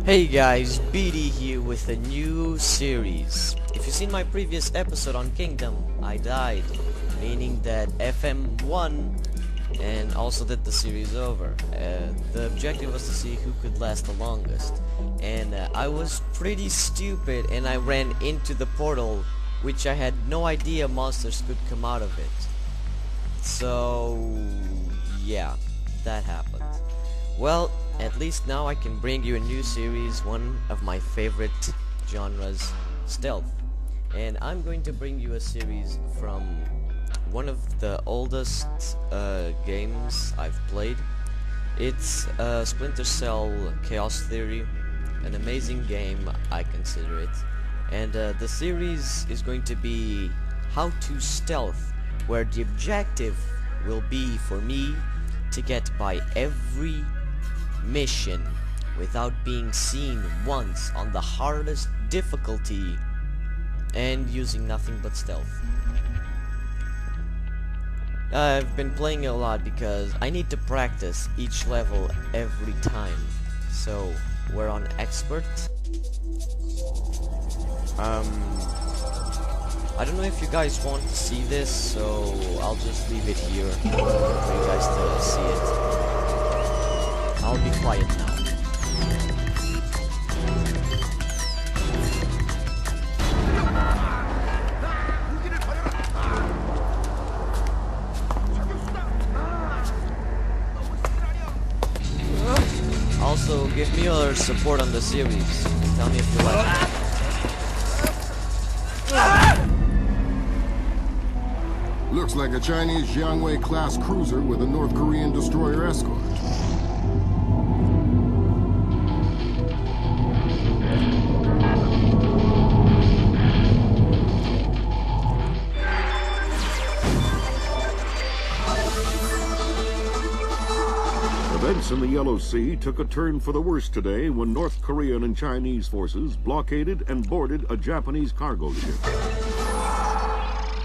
Hey guys, BD here with a new series. If you've seen my previous episode on Kingdom, I died, meaning that FM won and also did the series over. The objective was to see who could last the longest, and I was pretty stupid and I ran into the portal, which I had no idea monsters could come out of it. So yeah, that happened. Well, at least now I can bring you a new series, one of my favorite genres, stealth. And I'm going to bring you a series from one of the oldest games I've played. It's Splinter Cell Chaos Theory, an amazing game, I consider it. And the series is going to be How to Stealth, where the objective will be for me to get by every mission without being seen once on the hardest difficulty and using nothing but stealth. I've been playing a lot because I need to practice each level every time. So we're on expert. I don't know if you guys want to see this, so I'll just leave it here for you guys to see it. I'll be quiet now. Also, give me your support on the series. Tell me if you like it. Looks like a Chinese Jiangwei-class cruiser with a North Korean destroyer escort. Events in the Yellow Sea took a turn for the worse today when North Korean and Chinese forces blockaded and boarded a Japanese cargo ship.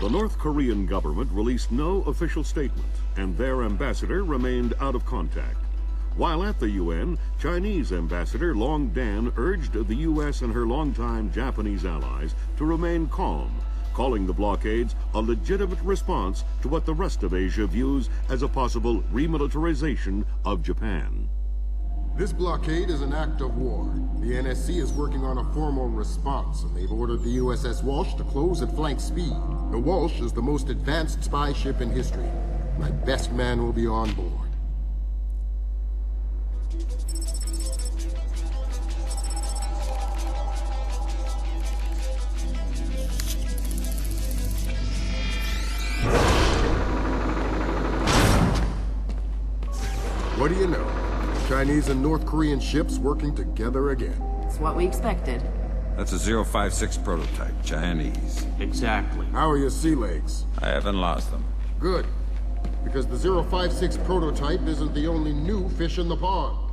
The North Korean government released no official statement, and their ambassador remained out of contact. While at the UN, Chinese Ambassador Long Dan urged the U.S. and her longtime Japanese allies to remain calm, calling the blockades a legitimate response to what the rest of Asia views as a possible remilitarization of Japan. This blockade is an act of war. The NSC is working on a formal response, and they've ordered the USS Walsh to close at flank speed. The Walsh is the most advanced spy ship in history. My best man will be on board. What do you know? Chinese and North Korean ships working together again. It's what we expected. That's a 056 prototype, Chinese. Exactly. How are your sea legs? I haven't lost them. Good. Because the 056 prototype isn't the only new fish in the pond.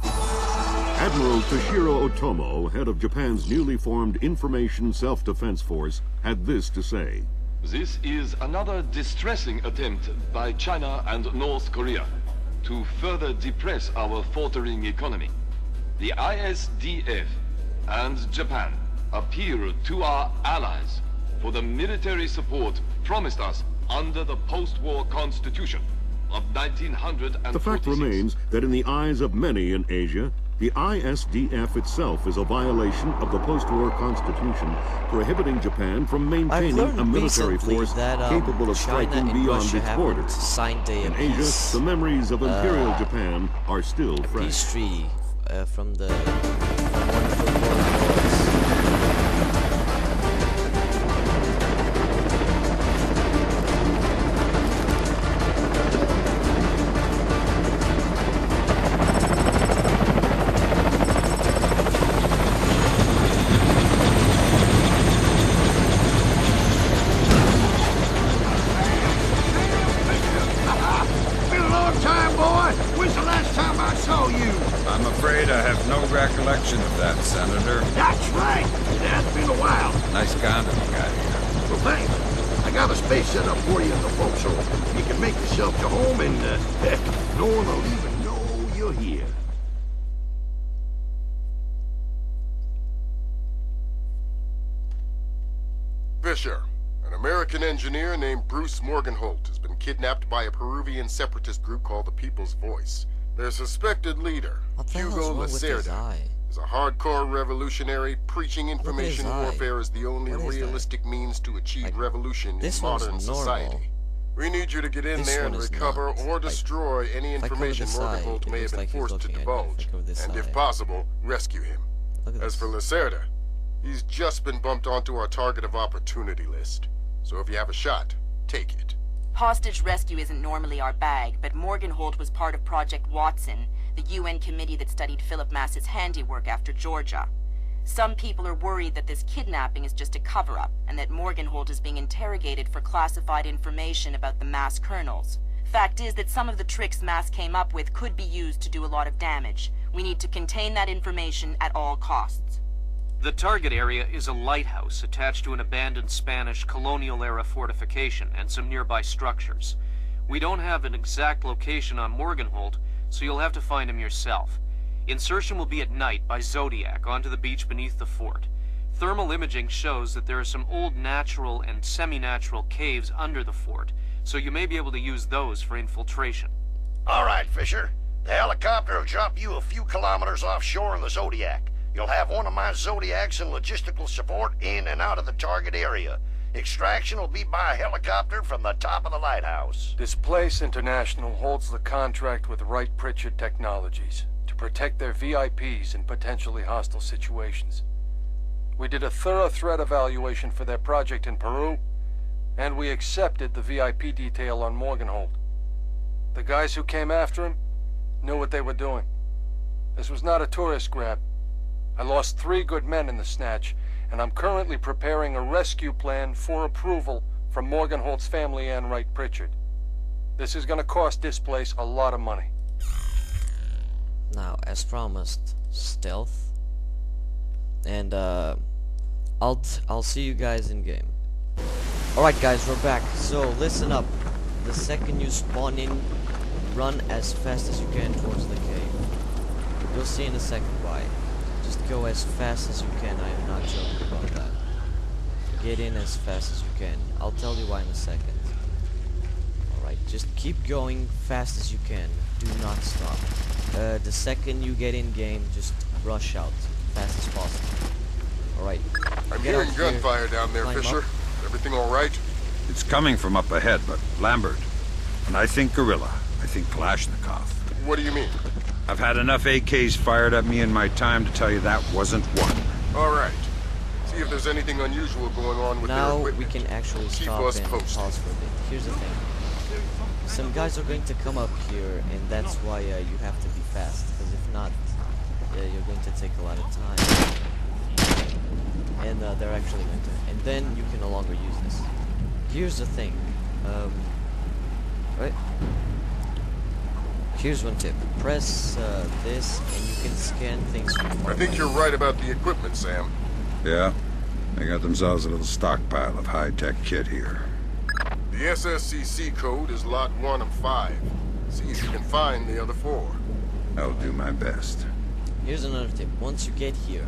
Admiral Toshiro Otomo, head of Japan's newly formed Information Self-Defense Force, had this to say. This is another distressing attempt by China and North Korea to further depress our faltering economy. The ISDF and Japan appeal to our allies for the military support promised us under the post-war constitution of 1946. The fact remains that in the eyes of many in Asia, the ISDF itself is a violation of the post-war constitution, prohibiting Japan from maintaining a military force capable of striking beyond its borders. In Asia, the memories of Imperial Japan are still fresh. Peace treaty from the wonderful Golden Wars. I'm afraid I have no recollection of that, Senator. That's right. That's been a while. Nice condom you got here. Well, thanks. I got a space set up for you in the forecastle. You can make yourself to home and, heck, no one will even know you're here. Fisher. An American engineer named Bruce Morgenholt has been kidnapped by a Peruvian separatist group called the People's Voice. Their suspected leader, What the hell's Hugo wrong with his Lacerda, eye? is a hardcore revolutionary preaching information eye. warfare as the only What is that? realistic means to achieve Like, revolution in this one's modern normal. society. We need you to get in This there and one is recover not. or Like, destroy any if I cover information this eye, Morgenholt it may have looks been like he's forced to looking at me. If I divulge, cover this and if eye. possible, rescue him. Look at As this. for Lacerda, he's just been bumped onto our target of opportunity list. So if you have a shot, take it. Hostage rescue isn't normally our bag, but Morgenholt was part of Project Watson, the UN committee that studied Philip Mass's handiwork after Georgia. Some people are worried that this kidnapping is just a cover-up, and that Morgenholt is being interrogated for classified information about the Mass kernels. Fact is that some of the tricks Mass came up with could be used to do a lot of damage. We need to contain that information at all costs. The target area is a lighthouse attached to an abandoned Spanish colonial-era fortification and some nearby structures. We don't have an exact location on Morgenholt, so you'll have to find him yourself. Insertion will be at night by Zodiac onto the beach beneath the fort. Thermal imaging shows that there are some old natural and semi-natural caves under the fort, so you may be able to use those for infiltration. All right, Fisher. The helicopter will drop you a few kilometers offshore in the Zodiac. You'll have one of my Zodiacs and logistical support in and out of the target area. Extraction will be by helicopter from the top of the lighthouse. Displace International holds the contract with Wright Pritchard Technologies to protect their VIPs in potentially hostile situations. We did a thorough threat evaluation for their project in Peru, and we accepted the VIP detail on Morgenholt. The guys who came after him knew what they were doing. This was not a tourist grab. I lost 3 good men in the snatch, and I'm currently preparing a rescue plan for approval from Morgenholt's family and Wright Pritchard. This is going to cost Displace a lot of money. Now, as promised, stealth. And I'll see you guys in game. Alright guys, we're back. So listen up. The second you spawn in, run as fast as you can towards the cave. You'll see in a second why. Just go as fast as you can. I am not joking about that. Get in as fast as you can. I'll tell you why in a second. Alright, just keep going fast as you can. Do not stop. The second you get in game, just rush out fast as possible. Alright. I'm Get hearing out here, gunfire down there, climb Fisher. up. Everything all right? It's coming from up ahead, but Lambert. When I think gorilla, I think Kalashnikov. What do you mean? I've had enough AKs fired at me in my time to tell you that wasn't one. All right. See if there's anything unusual going on with their Now we equipment. can actually Keep stop us and posted. pause for a bit. Here's the thing. Some guys are going to come up here, and that's why you have to be fast. Because if not, you're going to take a lot of time. And they're actually going to. And then you can no longer use this. Here's the thing. Right? Here's one tip. Press this, and you can scan things from far I think away. you're right about the equipment, Sam. Yeah? They got themselves a little stockpile of high-tech kit here. The SSCC code is lot 1 of 5. See if you can find the other 4. I'll do my best. Here's another tip. Once you get here,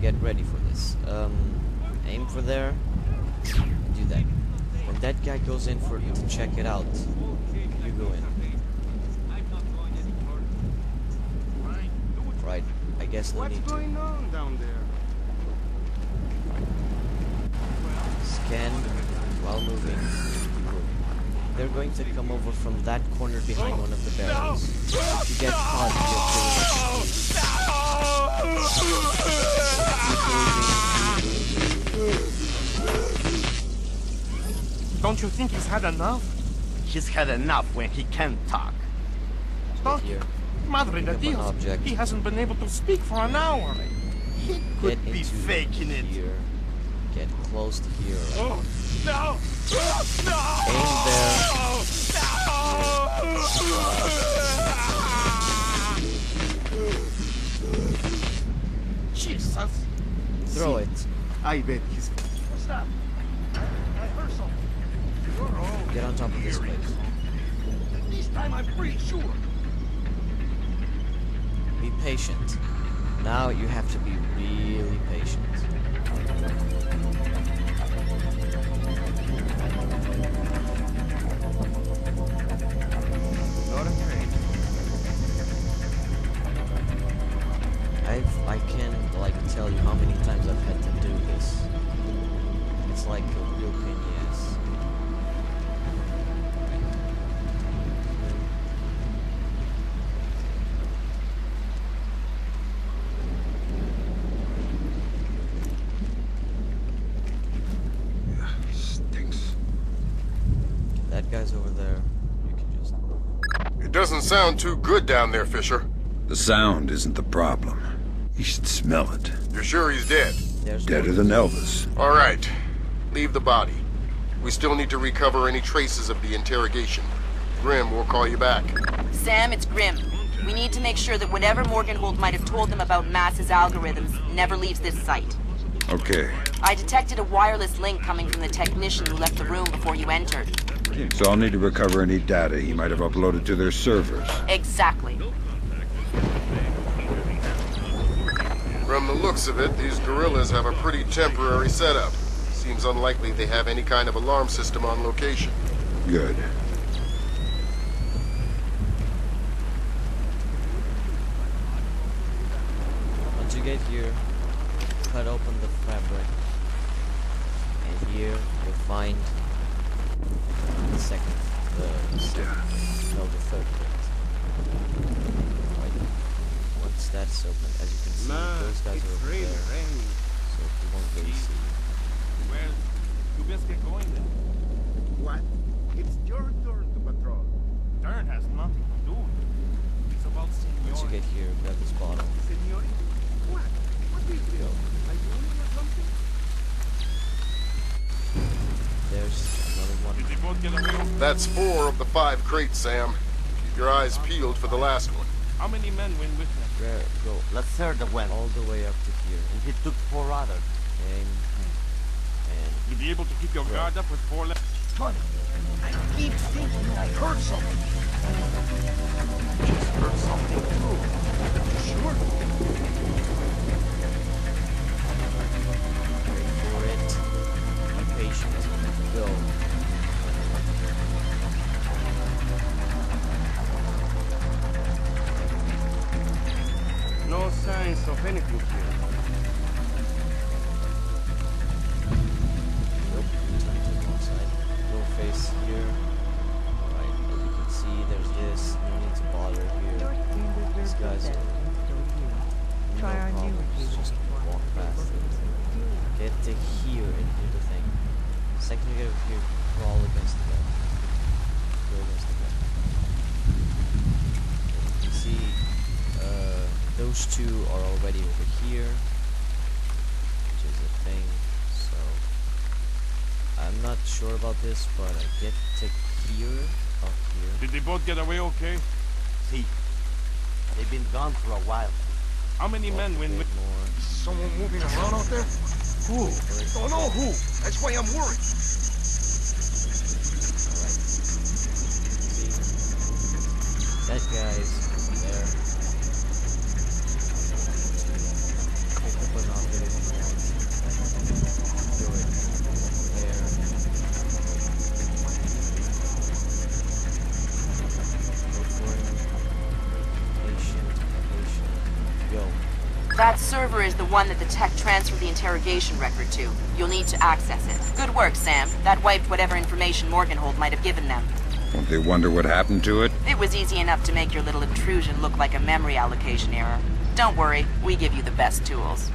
get ready for this. Aim for there. Do that. When that guy goes in to check it out, you go in. Right. I guess no need to. on down there? Scan while moving. They're going to come over from that corner behind one of the barrels. If you get caught, Don't you think he's had enough? He's had enough when he can't talk. Get here. Madre de Pick up an Dios, object. he hasn't been able to speak for an hour. He Get could be into faking it. here. Get close to here. Oh, no! Aim there. Jesus! Throw it. I bet he's... What's that? I heard something. You're all... Get on top of this place. This time I'm pretty sure. Be patient. Now you have to be really patient. I can't like tell you how many times I've had to do this. It's like a real pain in the ass. Stinks. That guy's over there. You can just... It doesn't sound too good down there, Fisher. The sound isn't the problem. You should smell it. You're sure he's dead? There's Deader than Elvis. All right. Leave the body. We still need to recover any traces of the interrogation. Grim, we'll call you back. Sam, it's Grim. We need to make sure that whatever Morgenhold might have told them about Mass's algorithms never leaves this site. Okay. I detected a wireless link coming from the technician who left the room before you entered. So I'll need to recover any data he might have uploaded to their servers. Exactly. From the looks of it, these gorillas have a pretty temporary setup. Seems unlikely they have any kind of alarm system on location. Good. Once you get here, cut open the fabric, and here you'll find the second, the third plate. Right. Once that's open, as you can see, those guys are over there, so you won't really see. Well, you best get going then. What? It's your turn to patrol. Turn has nothing to do with it. It's about Once you seniority. get here, grab this bottle. Seniority? What? What do you do? Are you doing or something? There's another one. Did they both get away? That's 4 of the 5 crates, Sam. Keep your eyes peeled for the last one. How many men went with them? There, go Let's third went. all the way up to here. And he took 4 others. And You be able to keep your guard up with 4 left? Funny. I keep thinking I heard something. Just heard something too. Sure. for it. Be patient. Go. No signs of anything here. Nope. Turn to the wrong side. Go face here. Alright, as you can see, there's this. No need to bother here. These guys are no problems. Just walk past it. Get to here and do the thing. Second you get over here, crawl against the wall. Go against the wall. You can see those two are already over here, which is a thing. So I'm not sure about this, but I get to here, up here. Did they both get away okay? See, they've been gone for a while. How many men Walk a went bit with more. Someone moving around out there? Who? Don't know who. That's why I'm worried. See, that guy's there. Pick up an object if you want. Do it. There. Go for it. Patient. Go. That server is the one that the tech transferred the interrogation record to. You'll need to access it. Good work, Sam. That wiped whatever information Morgenhold might have given them. Won't they wonder what happened to it? It was easy enough to make your little intrusion look like a memory allocation error. Don't worry, we give you the best tools.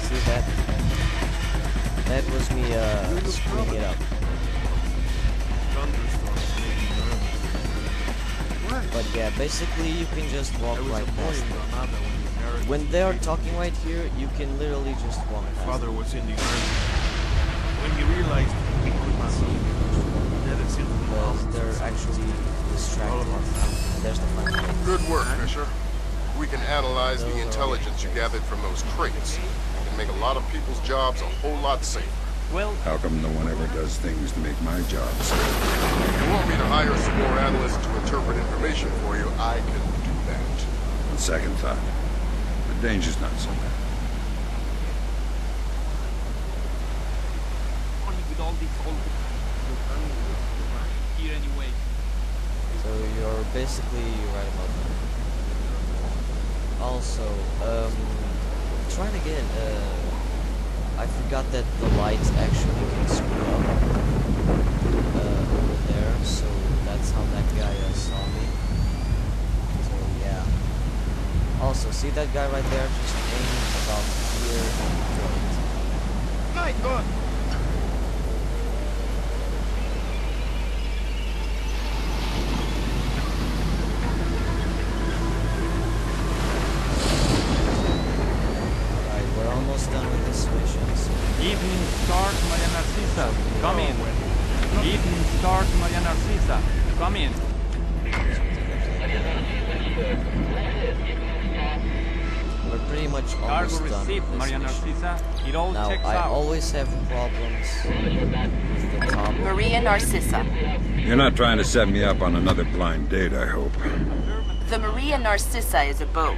See that? That was me screwing it up. But yeah, basically you can just walk right past them. When they are talking right here, you can literally just walk past Father them. was in the army. When he realized he could not see, that it's in the Because they're actually distracted. There's the final plate. Good work, Fisher. We can analyze the intelligence you gathered from those crates. It can make a lot of people's jobs a whole lot safer. Well, How come no one ever does things to make my job safe? If you want me to hire some more analysts to interpret information for you, I can do that. On second thought, the The danger's not so bad. Only with all these old here anyway. So you're basically right about that. Also, trying again, I forgot that the lights actually can screw up over there, so that's how that guy saw me. So yeah. Also, see that guy right there? Just aim about here and throw it. My God! Alright, we're almost done with this mission. So Evening Star to Maria Narcisa. Come in. Evening Star to Maria Narcisa. Come in. we're pretty much Cargo almost done received, with this Maria mission. Narcisa. It all Now, checks I out. always have problems with the top. Maria Narcissa. You're not trying to set me up on another blind date, I hope. The Maria Narcissa is a boat.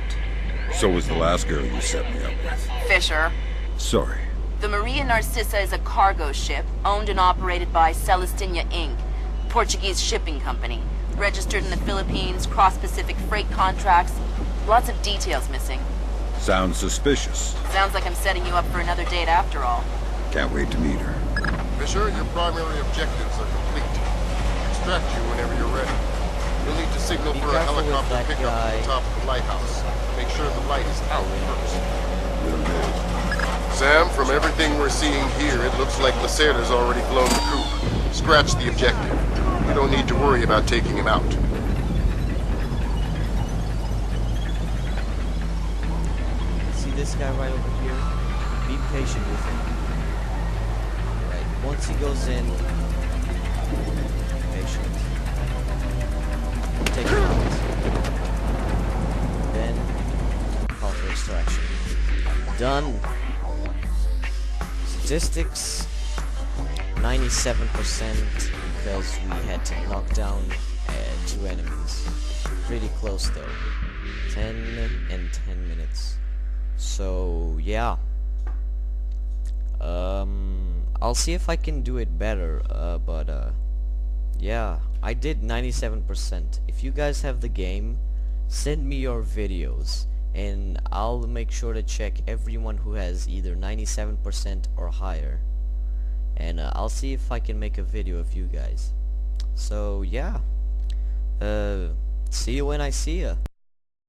So was the last girl you set me up with. Fisher. Sorry. The Maria Narcissa is a cargo ship owned and operated by Celestina Inc., Portuguese shipping company. Registered in the Philippines, cross-Pacific freight contracts. Lots of details missing. Sounds suspicious. Sounds like I'm setting you up for another date after all. Can't wait to meet her. Fisher, your primary objectives are complete. Extract you whenever you're ready. You'll need to signal Be for a careful with helicopter that pickup guy. at the top of the lighthouse. Make sure the light is out first. Will do. Sam, from everything we're seeing here, it looks like Lacerda's already flown the coop. Scratch the objective. You don't need to worry about taking him out. See this guy right over here? Be patient with him. Alright, once he goes in, be patient. Take him out. Then, call for extraction. Done. Statistics, 97% because we had to knock down 2 enemies. Pretty close though. 10 and 10 minutes. So yeah. I'll see if I can do it better. Yeah, I did 97%. If you guys have the game, send me your videos and I'll make sure to check everyone who has either 97% or higher. And I'll see if I can make a video of you guys. So yeah. See you when I see ya.